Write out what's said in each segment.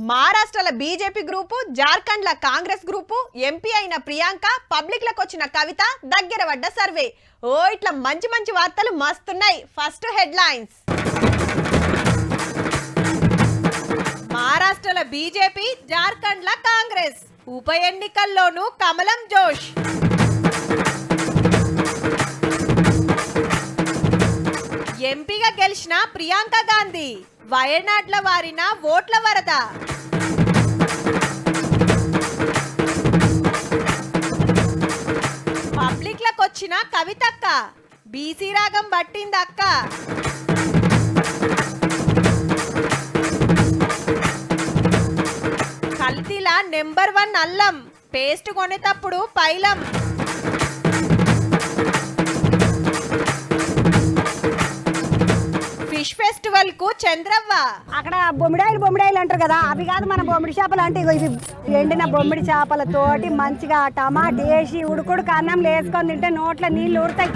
మహారాష్ట్రల BJP group, జార్ఖండ్ల Congress group, MP అయిన ప్రియాంక, పబ్లిక్లకు వచ్చిన కవిత, దగ్గర పడ్డ సర్వే. ఓ ఇట్లా మంచి మంచి వార్తలు మస్తున్నాయి. First headlines. మహారాష్ట్రల బీజేపీ, జార్ఖండ్ల కాంగ్రెస్, ఉప ఎన్నికల్లోనూ కమలం జోష్. ఎంపీగా గెలిచిన ప్రియాంక గాంధీ, వయనాడ్ల వారిన ఓట్ల వరద. పబ్లిక్లకు వచ్చిన కవితక్క, బీసీ రాగం పట్టిందక్క. కల్తీలా నెంబర్ 1 అల్లం పేస్ట్ కొనేటప్పుడు పైలం. ఫిష్ ఫెస్టివల్ కు చంద్రవ్వ. అక్కడ బొమ్మిడాయిలు అంటారు కదా, అవి కాదు మన బొమ్మిడి చేపలు. అంటే ఇవి ఎండిన బొమ్మిడి చేపలతోటి మంచిగా టమాటా వేసి ఉడుకుడు అన్నం వేసుకొని తింటే నోట్ల నీళ్లు ఊరుతాయి.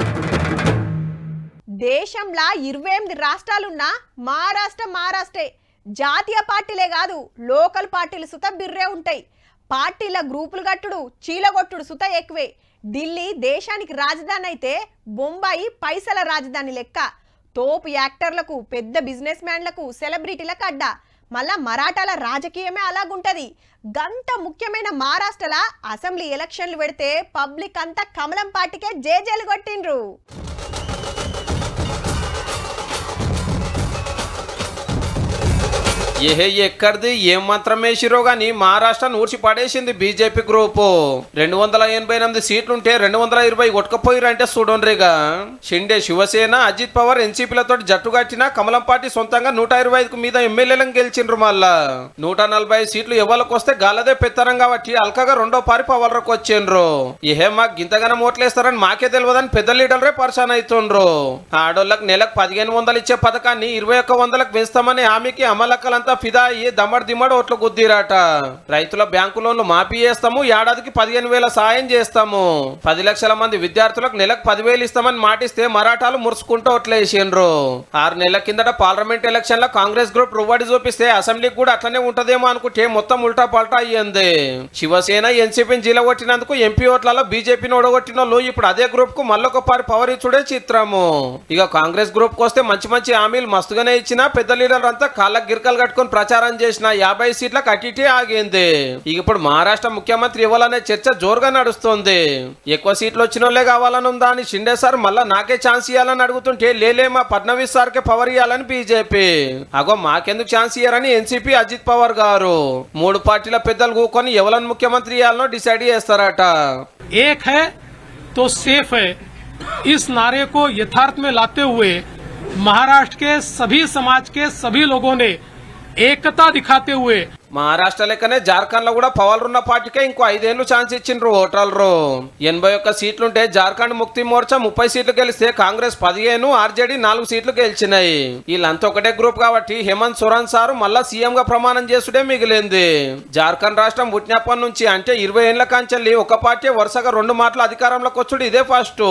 దేశంలో 28 రాష్ట్రాలున్నా మహారాష్ట్రే. జాతీయ పార్టీలే కాదు, లోకల్ పార్టీలు సుత బిర్రే ఉంటాయి. పార్టీల గ్రూపులు కట్టుడు, చీలగొట్టుడు సుత ఎక్కువే. ఢిల్లీ దేశానికి రాజధాని అయితే బొంబాయి పైసల రాజధాని లెక్క. తోపు యాక్టర్లకు, పెద్ద బిజినెస్ మ్యాన్లకు, సెలబ్రిటీలకు అడ్డా. మళ్ళా మరాఠాల రాజకీయమే అలాగుంటది. గంత ముఖ్యమైన మహారాష్ట్రలో అసెంబ్లీ ఎలక్షన్లు పెడితే పబ్లిక్ అంతా కమలం పార్టీకే జేజేలు కొట్టిండ్రు. ఎక్కడిది ఏం మంత్రం వేసిరో గాని మహారాష్ట్ర నూర్చి పడేసింది బీజేపీ గ్రూపు. 288 సీట్లుంటే 220 కొట్టుకపోయిరంటే చూడండిగా. షిండే శివసేన, అజిత్ పవార్ ఎన్సీపీలతో జట్టు కట్టిన కమలం పార్టీ సొంతంగా 125 మీద ఎమ్మెల్యేలను గెలిచిండ్రు. మళ్ళా 140 సీట్లు ఎవరికి వస్తే గాలదే పెత్తరం కాబట్టి అల్కగా రెండో పారి పవర్లకు వచ్చిండ్రు. మాకు గింతగానం ఓట్లేస్తారని మాకే తెలియదని పెద్ద లీడర్లే పరిశాన్ అవుతుండ్రు. ఆడోళ్ళకి నెలకు 1500 ఇచ్చే పథకాన్ని 2100లకు పెంచుతామని హామీకి అమలక్కలంతా ఫిదా అయ్యి దమ్మడి ఓట్లు గుద్దిరాట. రైతుల బ్యాంకు లోన్లు మాఫీ చేస్తాము, ఏడాదికి 15,000 సాయం చేస్తాము, 10 లక్షల మంది విద్యార్థులకు నెలకు 10,000 ఇస్తామని మాటిస్తే మరాఠాలు మురుసుకుంటూ ఓట్లేసిండ్రు. 6 నెలల కిందట పార్లమెంట్ ఎలక్షన్ లో కాంగ్రెస్ గ్రూప్ రువ్వడి చూపిస్తే అసెంబ్లీకి కూడా అట్లనే ఉంటదేమో అనుకుంటే మొత్తం ఉల్టా పల్టా అయ్యింది. శివసేన ఎన్సీపీని జీలగొట్టినందుకు ఎంపీ ఓట్లలో బీజేపీని ఓడగొట్టిన వాళ్ళు ఇప్పుడు అదే గ్రూప్ కు మళ్ళొకపారి పవర్ ఇచ్చుడే చిత్రము. ఇక కాంగ్రెస్ గ్రూప్ కు వస్తే మంచి మంచి హామీలు మస్తుగానే ఇచ్చినా పెద్ద లీడర్ అంతా కాళ్ళకు గిరికలు కట్టుకుని ప్రచారం చేసిన 50 సీట్లకు అటిటే ఆగింది. ఇప్పుడు మహారాష్ట్ర ముఖ్యమంత్రి ఇవ్వాలనే చర్చ జోరుగా నడుస్తుంది. ఎక్కువ సీట్లు వచ్చిన వాళ్ళే కావాలని ఉందా అని షిండే సార్ మళ్ళా నాకే ఛాన్స్ ఇవ్వాలని అడుగుతుంటే లేలే మా ఫడ్నవీస్ సార్కే పవర్ ఇవ్వాలని బీజేపీ. అగో మాకెందుకు ఛాన్స్ ఇయ్యారని ఎన్సీపీ అజిత్ పవార్ గారు 3 పార్టీల పెద్దలు కూకొని ఎవరిని ముఖ్యమంత్రి ఇవ్వాలనో డిసైడ్ చేస్తారట. एक है तो सेफ है, इस नारे को यथार्थ में लाते हुए महाराष्ट्र के सभी समाज के सभी लोगों ने एकता दिखाते हुए మహారాష్ట్ర లెక్కనే జార్ఖండ్ లో కూడా పవర్ ఉన్న పార్టీకే ఇంకో 5 ఏళ్లు ఛాన్స్ ఇచ్చిండ్రు ఓటర్లు. 81 సీట్లుంటే జార్ఖండ్ ముక్తి మోర్చా 30 సీట్లు గెలిస్తే కాంగ్రెస్ 15, ఆర్జేడీ 4 సీట్లు గెలిచినాయి. వీళ్ళంతా ఒకటే గ్రూప్ కాబట్టి హేమంత్ సోరెన్ సారు మళ్ళా సీఎం గా ప్రమాణం చేసుడే మిగిలింది. జార్ఖండ్ రాష్ట్రం పుట్టినప్పటి నుంచి అంటే 20 ఏళ్ల కాంచెల్లి ఒక పార్టీ వరుసగా 2 మాటలు అధికారంలోకి వచ్చుడు ఇదే ఫస్ట్.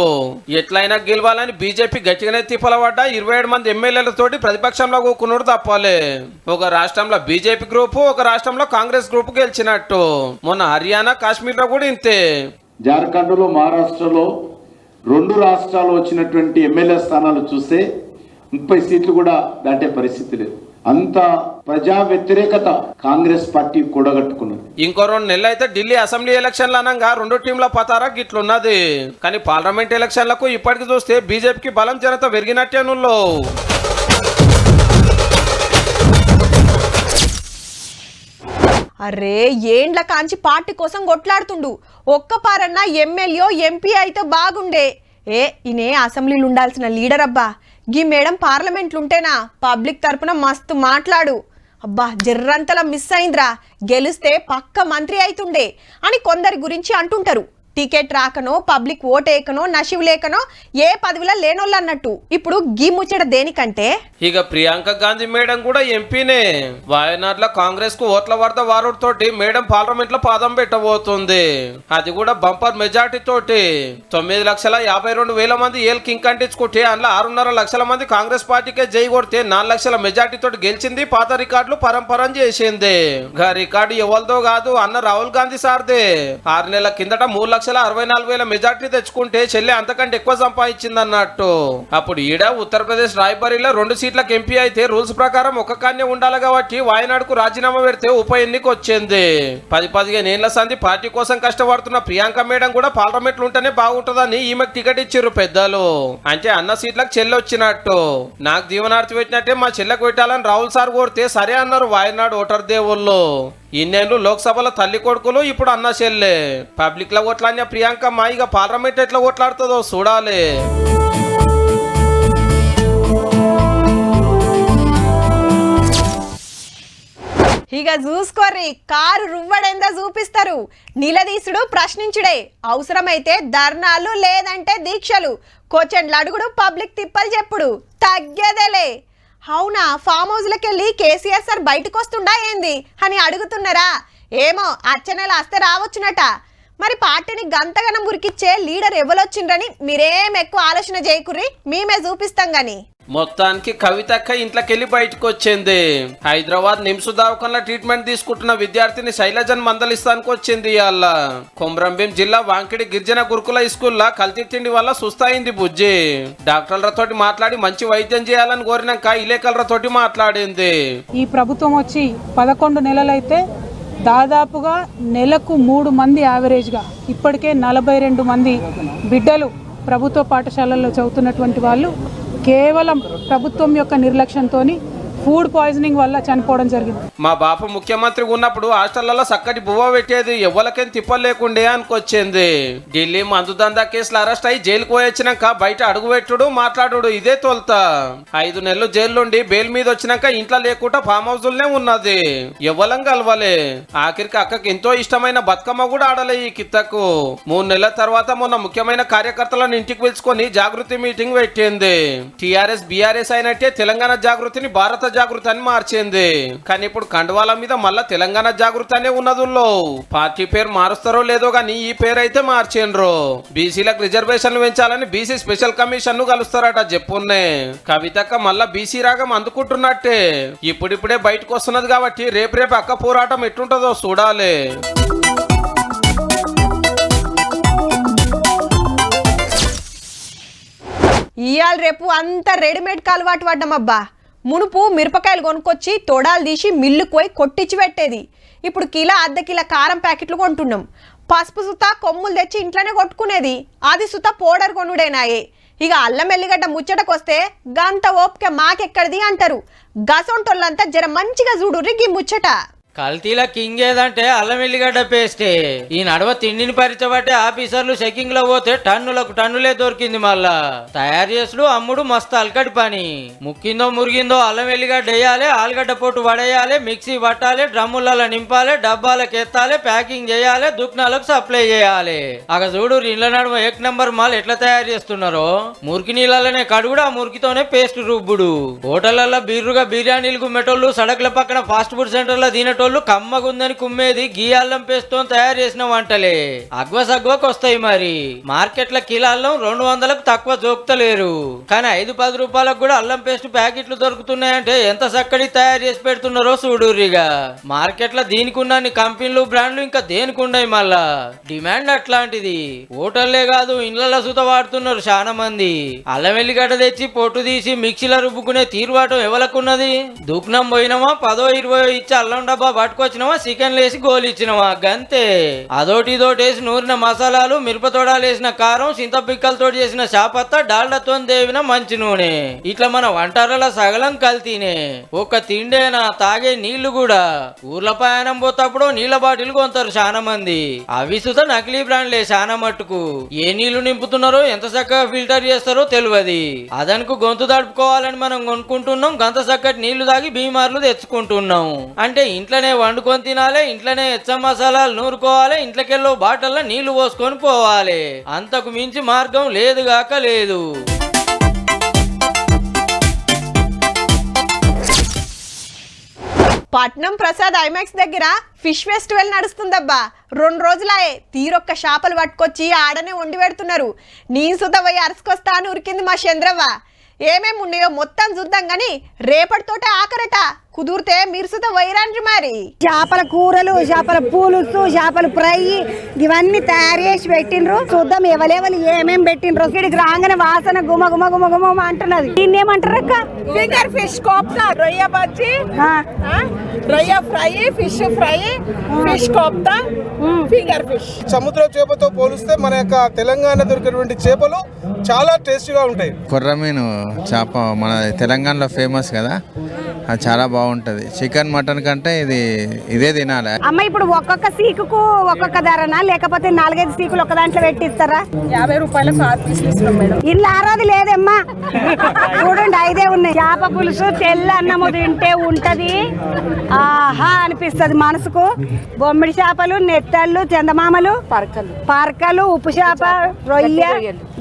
ఎట్లయినా గెలవాలని బీజేపీ గట్టిగానే తిప్పలబడ్డా 27 మంది ఎమ్మెల్యేలతోటి ప్రతిపక్షంలో కూకునుడు తప్పాలే. ఒక రాష్ట్రంలో బీజేపీ గ్రూపు, ఒక రాష్ట్రంలో కాంగ్రెస్ గ్రూప్ గెలిచినట్టు. మొన్న హర్యానా, కాశ్మీర్ లో కూడా ఇంతే. జార్ఖండ్ లో, మహారాష్ట్రలో 2 రాష్ట్రాలు వచ్చినటువంటి ఎమ్మెల్యే స్థానాలు చూస్తే 30 సీట్లు కూడా దాటే పరిస్థితి లేదు. అంత ప్రజా వ్యతిరేకత కాంగ్రెస్ పార్టీ కూడగట్టుకున్నది. ఇంకో 2 నెలలు అయితే ఢిల్లీ అసెంబ్లీ ఎలక్షన్లు అనగా 2 టీంల పతారా గిట్లున్నది. కానీ పార్లమెంట్ ఎలక్షన్లకు ఇప్పటికి చూస్తే బీజేపీకి బలం జనత పెరిగినట్టే నుల్లో. అరే ఏండ్ల కాంచి పార్టీ కోసం కొట్లాడుతుండు. ఒక్క పారన్నా ఎమ్మెల్యే, ఎంపీ అయితే బాగుండే. ఈయనే అసెంబ్లీలు ఉండాల్సిన లీడర్ అబ్బా. గీ మేడం పార్లమెంట్లుంటేనా పబ్లిక్ తరపున మస్తు మాట్లాడు. అబ్బా జర్రంతలా మిస్ అయిందిరా, గెలిస్తే పక్క మంత్రి అయితుండే అని కొందరి గురించి అంటుంటారు. టికెట్ రాకనో పబ్లిక్ ఓటేకనో నషివ్ లేకనో ఏ పదవిలో లేనోళ్ళు అన్నట్టు. ఇప్పుడు గీ ముచ్చట దేనికంటే ఇక ప్రియాంక గాంధీ మేడం కూడా ఎంపీనే. వాయనాడ్లో కాంగ్రెస్ కు ఓట్ల వరద వారుడితోటి మేడం పార్లమెంట్ లో పాదం పెట్టబోతుంది. అది కూడా బంపర్ మెజార్టీ తోటి. 9,52,000 మంది ఏల్ కింగ్ కంటించుకుంటే అందులో 6.5 లక్షల మంది కాంగ్రెస్ పార్టీకే జై కొడితే 4 లక్షల మెజార్టీ తోటి గెలిచింది. పాత రికార్డులు పరంపరం చేసింది. రికార్డు ఎవరిదో కాదు, అన్న రాహుల్ గాంధీ సార్దే. 6 నెలల కిందట 3,64,000 మెజార్టీ తెచ్చుకుంటే చెల్లె అంతకంటే ఎక్కువ సంపాదించింది అన్నట్టు. అప్పుడు ఈడ ఉత్తరప్రదేశ్ రాయ్బరీలో 2 సీట్లకు ఎంపీ అయితే రూల్స్ ప్రకారం ఒక్క కాన్నే ఉండాలి కాబట్టి వాయనాడుకు రాజీనామా పెడితే ఉప ఎన్నిక వచ్చింది. 10-15 ఏళ్ల సంది పార్టీ కోసం కష్టపడుతున్న ప్రియాంక మేడం కూడా పార్లమెంట్ లో ఉంటేనే బాగుంటుందని ఈమెకు టికెట్ ఇచ్చిర్రు పెద్దలు. అంటే అన్న సీట్లకు చెల్లె వచ్చినట్టు. నాకు దీవనార్తి పెట్టినట్టే మా చెల్లెకు పెట్టాలని రాహుల్ సార్ కోరితే సరే అన్నారు వాయనాడు ఓటర్ దేవుళ్ళు. ఇన్నేళ్ళు లోక్సభలో తల్లి కొడుకులు, ఇప్పుడు అన్న చెల్లె. పబ్లిక్ లో ఓట్లాడిన ప్రియాంక మా ఇక పార్లమెంట్ ఎట్లా ఓట్లాడుతుందో చూడాలి. ఇక చూసుకోర్రి, కారు రువ్వడేందో చూపిస్తారు. నిలదీసుడు ప్రశ్నించుడే, అవసరమైతే ధర్నాలు లేదంటే దీక్షలు, క్వశ్చన్లు అడుగుడు, పబ్లిక్ తిప్పలు చెప్పుడు తగ్గేదేలే. అవునా, ఫామ్ హౌస్లకి వెళ్ళి కేసీఆర్ సార్ బయటకు వస్తుండా ఏంది అని అడుగుతున్నారా? ఏమో అచ్చనెల వస్తే రావచ్చునట. మరి పార్టీని గంతగనం మురికిచ్చే లీడర్ ఎవరొచ్చిండ్రని మీరేం ఎక్కువ ఆలోచన చేయకుర్రి, మేమే చూపిస్తాం గాని. మొత్తానికి కవితక్క ఇంట్లోకెళ్ళి బయటకు వచ్చింది. హైదరాబాద్ నిమ్స్ దవాఖానలో ట్రీట్మెంట్ తీసుకుంటున్న విద్యార్థిని శైలజన్ మందలిస్తానికి వచ్చింది. ఇవాళ కొమరంభీం జిల్లా వాంకిడి గిరిజన గురుకుల స్కూల్లో కల్తీ తిండి వల్ల సుస్తయింది బుజ్జి. డాక్టర్లతోటి మాట్లాడి మంచి వైద్యం చేయాలని కోరినాక ఇలేకలతోటి మాట్లాడింది. ఈ ప్రభుత్వం వచ్చి 11 నెలలైతే దాదాపుగా నెలకు 3 మంది యావరేజ్గా, ఇప్పటికే 42 మంది బిడ్డలు ప్రభుత్వ పాఠశాలల్లో చదువుతున్నటువంటి వాళ్ళు కేవలం ప్రభుత్వం యొక్క నిర్లక్ష్యంతోని ఫుడ్ పాయిజనింగ్ వల్ల చనిపోవడం జరిగింది. మా బాప ముఖ్యమంత్రి ఉన్నప్పుడు హాస్టళ్లలో చక్కటి బువ్వ పెట్టేది, ఎవ్వలకేం తిప్పలేకుండే అనుకొచ్చింది. ఢిల్లీ మందుదందా కేసులు అరెస్ట్ అయి జైలుకు పోయొచ్చినాక బయట అడుగు పెట్టుడు మాట్లాడు ఇదే తొలుత. 5 నెలలు జైలుండి బెయిల్ మీద వచ్చినాక ఇంట్లో లేకుండా ఫామ్ హౌస్లనే ఉన్నది. ఎవ్వలం కలవలే. ఆఖరికి అక్కకి ఎంతో ఇష్టమైన బతుకమ్మ కూడా ఆడలే ఈ కిత్తకు. 3 నెలల తర్వాత మొన్న ముఖ్యమైన కార్యకర్తలను ఇంటికి పిలుచుకొని జాగృతి మీటింగ్ పెట్టింది. టీఆర్ఎస్ బీఆర్ఎస్ అయినట్టే తెలంగాణ జాగృతిని భారత జాగృతి అని మార్చింది. కానీ ఇప్పుడు కండువాల మీద మళ్ళా తెలంగాణ జాగృతి అనే ఉన్నదుల్లో. పార్టీ పేరు మారుస్తారో లేదో గానీ ఈ పేరు అయితే మార్చిండ్రు. బీసీలకు రిజర్వేషన్లు పెంచాలని బీసీ స్పెషల్ కమిషన్ ను కలుస్తారట చెప్పున్నే. కవితక్క మళ్ళా బీసీ రాగం అందుకుంటున్నట్టే. ఇప్పుడిప్పుడే బయటకు వస్తున్నది కాబట్టి రేపు అక్క పోరాటం ఎట్టుంటుందో చూడాలి. ఇయాల రేపు అంతా రెడీమేడ్ అలవాటు పడ్డామబ్బా. మునుపు మిరపకాయలు కొనుక్కొచ్చి తొడాలు తీసి మిల్లుకు పోయి కొట్టించి పెట్టేది. ఇప్పుడు కిలో అర్ధ కిలో కారం ప్యాకెట్లు కొంటున్నాం. పసుపు సుత కొమ్ములు తెచ్చి ఇంట్లోనే కొట్టుకునేది. అది సుత పౌడర్ కొనుడేనాయే. ఇక అల్లం ఎల్లిగడ్డ ముచ్చటకొస్తే గంత ఓపిక మాకెక్కడిది అంటారు. గసొంటోళ్ళంతా జర మంచిగా చూడుర్రి గీ ముచ్చట. కల్తీల కింగ్ ఏదంటే అల్లం ఎల్లిగడ్డ పేస్టే. ఈ నడవ తిండిని పరిచబట్టే ఆఫీసర్లు చెకింగ్ లో పోతే టన్నులకు టన్నులే దొరికింది. మళ్ళా తయారు చేసుడు అమ్ముడు మస్తు అల్కటి పని. ముక్కిందో మురిగిందో అల్లం ఎల్లిగడ్డ వేయాలి, ఆలుగడ్డ పొట్టు వడేయాలి, మిక్సీ పట్టాలి, డ్రమ్ములలో నింపాలి, డబ్బాలకు ఎత్తాలి, ప్యాకింగ్ చేయాలి, దుకాణాలకు సప్లై చేయాలి. అక చూడు ఇళ్ళ నడుమ 1 నంబర్ మాల్ ఎట్లా తయారు చేస్తున్నారో. మురికి నీళ్ళనే కడుగుడు, ఆ మురికితోనే పేస్ట్ రుబ్బుడు. హోటళ్లలో బీర్రుగా బిర్యానీలు గుమ్మెటోళ్ళు, సడకుల పక్కన ఫాస్ట్ ఫుడ్ సెంటర్లో తినటోళ్ళు కమ్మగుందని కుమ్మేది గీ అల్లం పేస్ట్ తో తయారు చేసిన వంటలే. అగ్వసగ్వకు వస్తాయి. మరి మార్కెట్ల కిలో అల్లం 200కు తక్కువ జోక్తలేరు. కానీ 5-10 రూపాయలకు కూడా అల్లం పేస్ట్ ప్యాకెట్లు దొరుకుతున్నాయంటే ఎంత చక్కటి తయారు చేసి పెడుతున్నారో చూడురిగా. మార్కెట్ల దీనికి ఉన్న కంపెనీలు బ్రాండ్లు ఇంకా దేనికి ఉన్నాయి. మళ్ళా డిమాండ్ అట్లాంటిది. హోటల్లే కాదు ఇండ్లలో సుత వాడుతున్నారు చాలా మంది. అల్లం ఎల్లిగడ్డ తెచ్చి పొట్టు తీసి మిక్సీలో రుబ్బుకునే తీరువాటం ఎవలకున్నది? దుకాణం పోయినామా 10-20 ఇచ్చి అల్లం డబ్బా పట్టుకొచ్చినవా, చికెన్ లేసి గోలు ఇచ్చినవా, గంతే. అదోటి ఇదోటేసి నూరిన మసాలాలు, మిరపతోడాలు వేసిన కారం, చింతపిక్కలతో చేసిన చాపత్త, డాల్డాతో దేవిన మంచి నూనె. ఇట్లా మన వంటలలో సగలం కల్తీనే. ఒక్క తిండేనా, తాగే నీళ్లు కూడా. ఊర్ల ప్రయాణం పోతప్పుడు నీళ్ల బాటిల్ కొంటారు చాలా మంది. అవి సుత నకిలీ బ్రాండ్లే చాలా మట్టుకు. ఏ నీళ్లు నింపుతున్నారో ఎంత చక్కగా ఫిల్టర్ చేస్తారో తెలియదు. అదనుకు గొంతు తడుపుకోవాలని మనం కొనుక్కుంటున్నాం, గంత చక్కటి నీళ్లు తాగి బీమార్లు తెచ్చుకుంటున్నాం. అంటే ఇంట్లో ఇంట్లోనే వండుకొని తినాలి, ఇంట్లోనే ఎచ్చ మసాలాలు నూరుకోవాలి, ఇంట్లోకెళ్ళో బాటల్లో నీళ్లు పోసుకొని పోవాలి. అంతకు మించి మార్గం లేదుగాక లేదు. పట్నం ప్రసాద్ ఐమాక్స్ దగ్గర ఫిష్ ఫెస్టివల్ నడుస్తుందబ్బా. 2 రోజులాయే తీరొక్క చేపలు పట్టుకొచ్చి ఆడనే వండి పెడుతున్నారు. నీ సుత పోయి అరుసుకొస్తా అని ఉరికింది మా చంద్రవ్వ. ఏమేమి ఉన్నాయో మొత్తం చూద్దాం గాని రేపటితోటే ఆఖరట. కుదిరితే మీరు సుత వైరాండ్రి మరి. చేపల కూరలు, చేపల పులుసు, చేపల ఫ్రై ఇవన్నీ తయారు చేసి పెట్టిండ్రు. చూద్దాం ఎవరెవరు ఏమేమి పెట్టిండ్రు. ఇక్కడికి రాగానే వాసన గుమ గుమ గుమ గుమ అంటున్నది. దీన్ని ఏమంటారు అక్క? ఫింగర్ ఫిష్ కోప్తా, రొయ్య బజ్జీ, రొయ్య fry, fish fry, fish kofta, finger fish. సముద్ర చేపతో పోలిస్తే మన యొక్క తెలంగాణ దొరికేటువంటి చేపలు చాలా టేస్టీగా ఉంటాయి. కొర్రమీను చేప మన తెలంగాణలో ఫేమస్ కదా, అది చాలా బాగుంటుంది. చికెన్ మటన్ కంటే ఇదే తినాలి. అమ్మ ఇప్పుడు ఒక్కొక్క సీకుకు ఒక్కొక్క ధరనా, లేకపోతే 4-5 సీకులు ఒక దాంట్లో పెట్టిస్తారా? 50 రూపాయలకు 6 పీసులు ఇస్తున్నాం మేడం. ఇల్లు ఆరోది లేదమ్మా, చూడండి 5 ఉన్నాయి. చేప పులుసు తెల్ల అన్నము తింటే ఉంటది, ఆహా అనిపిస్తుంది మనసుకు. బొమ్మిడి చేపలు, నెత్తళ్ళు, చందమామలు, పరకలు, ఉప్పు చేప, రొయ్య,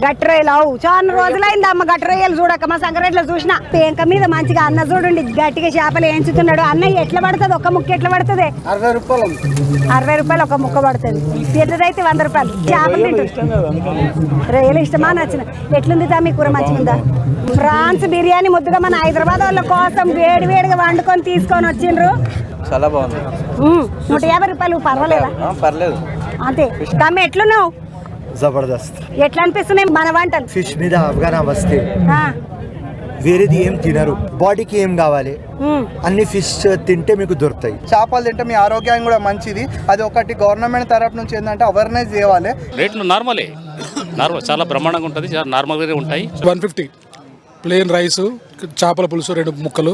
గట్టి రొయ్యలు. అవు చాలా రోజులైంది అమ్మ గట్టి రొయ్యలు చూడక. మా సంగరేట్లో చూసిన పేంక మీద మంచిగా అన్న చూడండి గట్టిగా చేపలు వేయించుతున్నాడు. అన్నయ్య ఎట్లా పడుతుంది? ఒక ముక్క ఎట్లా పడుతుంది? 60 రూపాయలు. 60 రూపాయలు ఒక ముక్క పడుతుంది. పెద్దదైతే 100 రూపాయలు. చేపలు తింటుంది. రొయ్యలు ఇష్టమా? నచ్చిన ఎట్లుంది మీ కూర? మంచిగా. ఫ్రాన్స్ బిర్యానీ ముద్దుగా మన హైదరాబాద్ వాళ్ళ కోసం వేడి వేడిగా వండుకొని తీసుకొని వచ్చిండ్రు. చాలా బాగుంది. 150 రూపాయలు. పర్వాలేదా? పర్లేదు. అంతే. తమ్మి ఎట్లున్నావు? జబర్దస్త్. ఎట్లా అనిపిస్తున్నాయి మన వంటలు? ఫిష్ మీద అవగాహన వస్తే వేరేది ఏం తినరు. బాడీకి ఏం కావాలి అన్ని ఫిష్ తింటే మీకు దొరుకుతాయి. చేపలు తింటే మీ ఆరోగ్యానికి కూడా మంచిది. అది ఒకటి గవర్నమెంట్ తరఫు నుంచి ఏంటంటే అవేర్నెస్ చేయాలి. రేట్లు నార్మల్ చాలా బ్రహ్మాండంగా ఉంటుంది, చాలా నార్మల్గానే ఉంటాయి. 150 ప్లేన్ రైస్, చేపల పులుసు 2 ముక్కలు,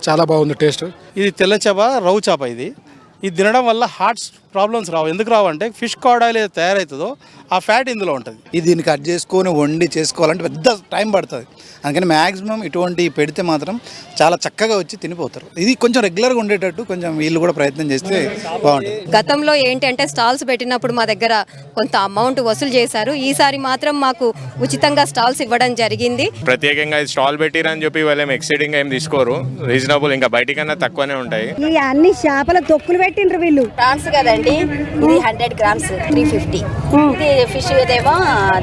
చాలా బాగుంది టేస్ట్. ఇది తెల్ల చేప, రవ్వు చేప. ఇది తినడం వల్ల హార్ట్స్ ప్రాబ్లమ్స్ రావు. ఎందుకు రావు అంటే ఫిష్ కార్డ్ ఆయిల్ ఏదైతే తయారవుతుందో ఆ ఫ్యాట్ ఇందులో ఉంటుంది. ఇది దీన్ని కట్ చేసుకొని వండి చేసుకోవాలంటే పెద్ద టైం పడుతుంది. అందుకని మ్యాక్సిమం ఇటువంటి పెడితే మాత్రం చాలా చక్కగా వచ్చి తినిపోతారు. ఇది కొంచెం రెగ్యులర్గా ఉండేటట్టు కొంచెం వీళ్ళు కూడా ప్రయత్నం చేస్తే బాగుంటుంది. గతంలో ఏంటంటే స్టాల్స్ పెట్టినప్పుడు మా దగ్గర కొంత అమౌంట్ వసూలు చేశారు. ఈసారి మాత్రం మాకు ఉచితంగా స్టాల్స్ ఇవ్వడం జరిగింది. ప్రత్యేకంగా స్టాల్ పెట్టిరని చెప్పి వాళ్ళు ఎక్సైడింగ్ ఏం తీసుకోరు, రీజనబుల్, ఇంకా బయటికన్నా తక్కువనే ఉంటాయి. ఈ అన్ని చేపల తొక్కులు పెట్టిండ్రు వీళ్ళు. ప్రాన్స్ కదండి, ఇది 100 గ్రామ్స్ 350. ఇది ఫిష్ ఏదేమో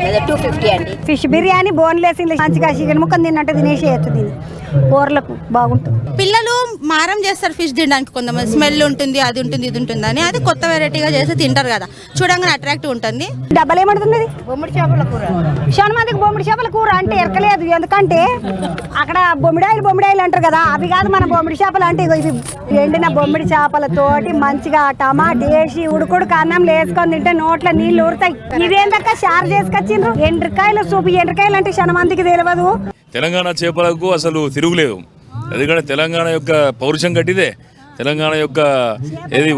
250 అండి. ఫిష్ బిర్యానీ బోన్లెస్ మంచిగా చికెన్ ముక్కను తిన్నట్టు తినేసేయచ్చు. దీన్ని కూరలకు బాగుంటుంది. పిల్లలు మారం చేస్తారు ఫిష్ తినడానికి. కొంతమంది స్మెల్ ఉంటుంది, అది ఉంటుంది, ఇది ఉంటుంది అని. అది కొత్త వెరైటీగా చేసి తింటారు కదా, చూడంగానే అట్రాక్టివ్ ఉంటుంది. డబ్బలు ఏమడుతున్నది? బొమ్మిడి చేపల కూర. చాలా మందికి బొమ్మిడి చేపల కూర అంటే ఎరకలేదు. ఎందుకంటే అక్కడ బొమ్మిడాయిలు అంటారు కదా, అవి కాదు మన బొమ్మిడి చేపలు. అంటే ఇది ఎండిన బొమ్మిడి చేపలతోటి మంచిగా టమాటా వేసి ఉడుకుడుకు అన్నం వేసుకొని తింటే నోట్లో నీళ్ళు ఊరుతాయి. ఇదేందక్క షార్ చేసుకొచ్చిండ్రు. ఎండ్రకాయల సూపు. ఎండ్రకాయలు అంటే చాలా మందికి తెలియదు. తెలంగాణ చేపలకు అసలు తిరుగులేదు. ఎందుకంటే తెలంగాణ యొక్క పౌరుషం గట్టిదే, తెలంగాణ యొక్క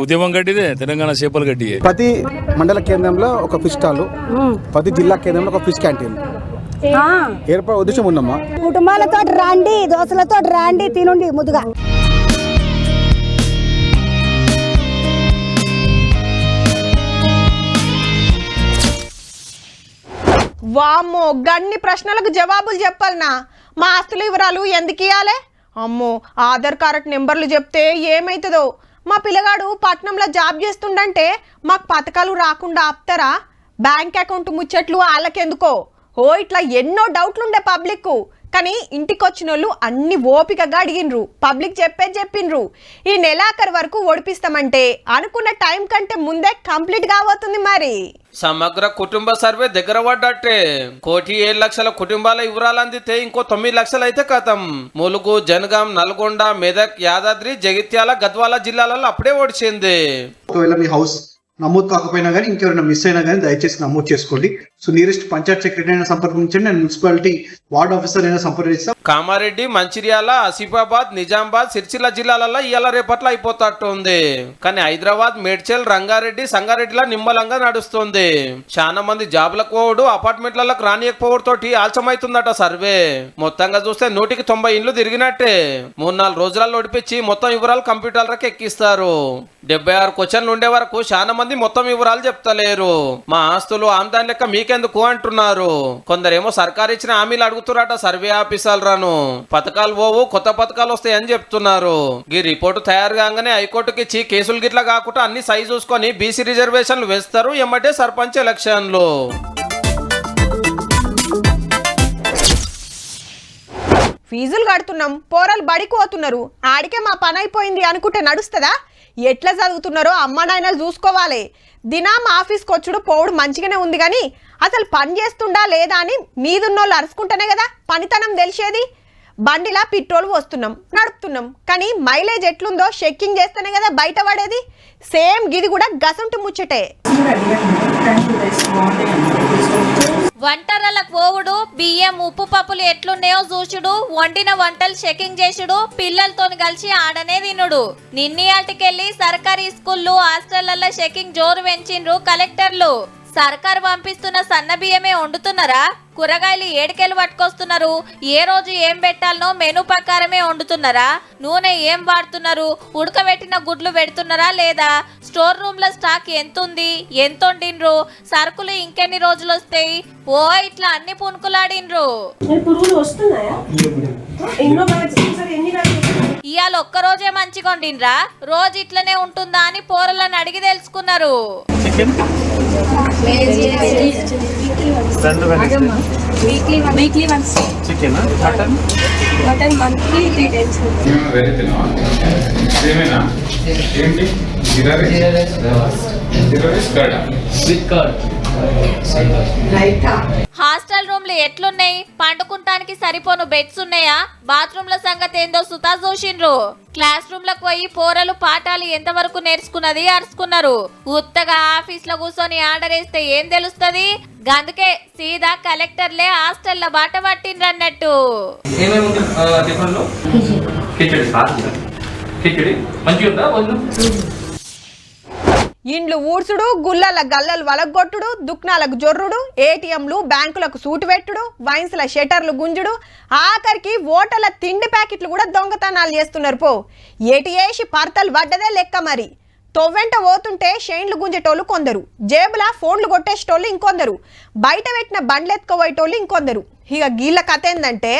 ఉద్యమం గట్టిదే, తెలంగాణ చేపలు గట్టిదే. ప్రతి మండల కేంద్రంలో ఒక ఫిష్ స్టాల్, ప్రతి జిల్లా కేంద్రంలో ఒక ఫిష్ క్యాంటీన్ ఏర్పడే ఉద్దేశం ఉందమ్మా. కుటుంబాలతో రండి, దోస్తులతో రండి, తినండి ముద్దుగా. వామ్మో, గన్ని ప్రశ్నలకు జవాబులు చెప్పాలనా? మా ఆస్తుల వివరాలు ఎందుకు ఇవ్వాలి? అమ్మో, ఆధార్ కార్డ్ నెంబర్లు చెప్తే ఏమవుతుందో. మా పిల్లగాడు పట్నంలో జాబ్ చేస్తుండంటే మాకు పథకాలు రాకుండా ఆపుతారా? బ్యాంక్ అకౌంట్ ముచ్చట్లు వాళ్ళకెందుకో. ఇట్లా ఎన్నో డౌట్లుండే పబ్లిక్. కానీ ఇంటికి వచ్చిన వాళ్ళు అన్ని ఓపికగా అడిగినరు. పబ్లిక్ చెప్పిండ్రు ఈ నెలాఖరు వరకు ఓడిపిస్తామంటే అనుకున్న టైం కంటే ముందే కంప్లీట్ కాబోతుంది. మరి సమగ్ర కుటుంబ సర్వే దగ్గర పడ్డట్టే. 1,07,00,000 కుటుంబాల వివరాలు అందితే ఇంకో 9 లక్షలు అయితే కథం. ములుగు, జనగాం, నల్గొండ, మెదక్, యాదాద్రి, జగిత్యాల, గద్వాల జిల్లాలలో అప్పుడే ఓడిచింది. ఒకవేళ మీ హౌస్ నమోదు కాకపోయినా కానీ ఇంకెవరైనా మిస్ అయినా కానీ దయచేసి నమోదు చేసుకోండి. సో నియరెస్ట్ పంచాయత్ సెక్రటరీ అయినా సంప్రదించండి, అండ్ మున్సిపాలిటీ వార్డ్ ఆఫీసర్ అయినా సంప్రదిస్తాం. కామారెడ్డి, మంచిర్యాల, ఆసిఫాబాద్, నిజామాబాద్, సిరిసిల్ల జిల్లాలలో ఇవాళ రేపట్లో అయిపోతట్టు ఉంది. కానీ హైదరాబాద్, మేడ్చల్, రంగారెడ్డి, సంగారెడ్డిలో నిమ్మలంగా నడుస్తుంది. చాలా మంది జాబులకు పోవడు, అపార్ట్మెంట్లకు రానియకపోవడం తోటి ఆలస్యమైతుందట సర్వే. మొత్తంగా చూస్తే 190 ఇండ్లు తిరిగినట్టే. 3-4 రోజులలో ఒడిపించి మొత్తం వివరాలు కంప్యూటర్లకు ఎక్కిస్తారు. 76 క్వశ్చన్లు ఉండే వరకు చాలా మంది మొత్తం వివరాలు చెప్తలేరు. మా ఆస్తులు ఆమ్దాని లెక్క మీకెందుకు అంటున్నారు. కొందరేమో సర్కారు ఇచ్చిన హామీలు అడుగుతున్నారట సర్వే ఆఫీసర్లను. పథకాలు పోవు, కొత్త పథకాలు వస్తాయని చెప్తున్నారు. ఈ రిపోర్టు తయారు కాగానే హైకోర్టుకి ఇచ్చి కేసులు గిట్లా కాకుండా అన్ని సైజు చూసుకొని బీసీ రిజర్వేషన్లు వేస్తారు. ఎమ్మటే సర్పంచ్ ఎలక్షన్లు. ఫీజులు కడుతున్నాం, పోరలు బడికి పోతున్నారు, ఆడికే మా పని అయిపోయింది అనుకుంటే నడుస్తుందా? ఎట్లా చదువుతున్నారో అమ్మ నాయనలు చూసుకోవాలి. దినాం ఆఫీస్కి వచ్చుడు పోవుడు మంచిగానే ఉంది, కానీ అసలు పని చేస్తుండా లేదా అని మీదున్నోళ్ళు అరుచుకుంటేనే కదా పనితనం తెలిసేది. బండిలా పెట్రోల్ పోస్తున్నాం, నడుపుతున్నాం, కానీ మైలేజ్ ఎట్లుందో చెక్కింగ్ చేస్తేనే కదా బయట పడేది. సేమ్ గిది కూడా గసంటు ముచ్చటే. వంటరలకు పోవుడు, బియ్యం ఉప్పు పప్పులు ఎట్లున్నాయో చూసుడు, వండిన వంటలు చెకింగ్ చేసుడు, పిల్లలతో కలిసి ఆడనే తినుడు. నిన్నయాటికెళ్ళి సర్కారీ స్కూళ్ళు హాస్టళ్లలో చెకింగ్ జోరు పెంచిండ్రు కలెక్టర్లు. సర్కారు పంపిస్తున్న సన్న బియ్యమే వండుతున్నారా? కూరగాయలు ఏడికెళ్ళి పట్టుకొస్తున్నారు? ఏ రోజు ఏం పెట్టాలనో మెనూ ప్రకారమే వండుతున్నారా? నూనె ఏం వాడుతున్నారు? ఉడకబెట్టిన గుడ్లు పెడుతున్నారా లేదా? స్టోర్ రూమ్ లో స్టాక్ ఎంత ఉంది, ఎంత వండిండ్రు, సరుకులు ఇంకెన్ని రోజులు వస్తాయి? ఓ ఇట్లా అన్ని పుణుకులాడిండ్రు. ఇవాళ ఒక్కరోజే మంచిగా వండిండ్రా, రోజు ఇట్లనే ఉంటుందా అని పోరలను అడిగి తెలుసుకున్నారు. హాస్టల్ రూమ్లు ఎట్లున్నాయి? పండుకుంటానికి సరిపోను బెడ్స్ ఉన్నాయా? బాత్రూమ్ల సంగతి ఏందో సుతా చూసిండ్రు. క్లాస్ రూమ్ లకు పోయి పోరలు పాఠాలు ఎంతవరకు నేర్చుకున్నది అరుచుకున్నారు. ఉత్తగా ఆఫీస్ లో కూర్చొని ఆర్డర్ వేస్తే ఏం తెలుస్తుంది? గందుకే సీదా కలెక్టర్లే హాస్టల్ల బాట పట్టిండ్రు అన్నట్టు. ఇండ్లు ఊడ్చుడు, గుల్లల గల్లలు వలగొట్టుడు, దుక్నాలకు జొర్రుడు, ఏటీఎంలు బ్యాంకులకు సూటు పెట్టుడు, వైన్స్ల షటర్లు గుంజుడు, ఆఖరికి ఓటర్ల తిండి ప్యాకెట్లు కూడా దొంగతనాలు చేస్తున్నారు. పో ఏటియేసి పర్తలు పడ్డదే లెక్క. మరి తొవ్వెంట పోతుంటే షైన్లు గుంజేటోళ్ళు కొందరు, జేబులా ఫోన్లు కొట్టేసేటోళ్ళు ఇంకొందరు, బయట పెట్టిన బండ్లు ఎత్తుకోబోయేటోళ్ళు ఇంకొందరు. ఇక గీళ్ళ కథ ఏందంటే,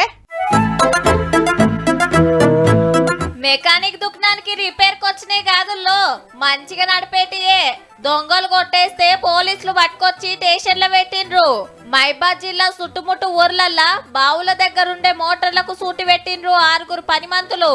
మెకానిక్ దుకాణానికి రిపేర్ కొచ్చినాయి గాదుల్లో మంచిగా నడిపేటియే దొంగలు కొట్టేస్తే పోలీసులు పట్టుకొచ్చి స్టేషన్లో పెట్టిండ్రు. మైబాద్ జిల్లా చుట్టుముట్టు ఊర్లల్లా బావుల దగ్గరుండే మోటార్లకు సూటి పెట్టిండ్రు 6 పనిమంతులు.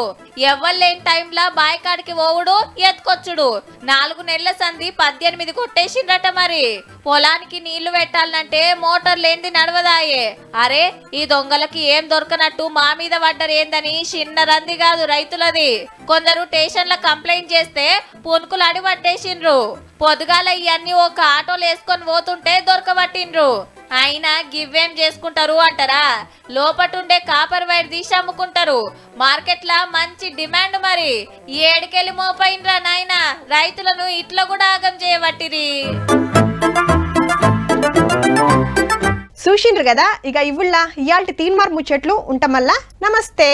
ఎవ్వలేని టైంలా బాయికాడికి పోవుడు, ఎత్తుకొచ్చుడు. 4 నెలల సంధి 18 కొట్టేసిండ్రట. మరి పొలానికి నీళ్లు పెట్టాలంటే మోటార్ లేనిది నడవదాయే. అరే ఈ దొంగలకి ఏం దొరకనట్టు మా మీద పడ్డరేందని చిన్న రంది కాదు రైతులది. కొందరు స్టేషన్ల కంప్లైంట్ చేస్తే పునుకులు అడి పట్టేసిండ్రు. పొద్దుగాల ఇవన్నీ ఒక ఆటోలు వేసుకొని పోతుంటే దొరకబట్టిండ్రు. అయినా గివ్వేం చేసుకుంటారు అంటారా? లోపటుండే కాపర్ వైర్ తీసి అమ్ముకుంటారు. మార్కెట్లా మంచి డిమాండ్. మరి ఏడికెళ్ళి మోపైండ్రా నాయన, రైతులను ఇట్లా కూడా ఆగం చేయబట్టిరి. చూసిండ్రు కదా. ఇక ఇవుళ్ళ ఇయాల్టి తీన్మార్ ముచ్చట్లు ఉంటామల్లా. నమస్తే.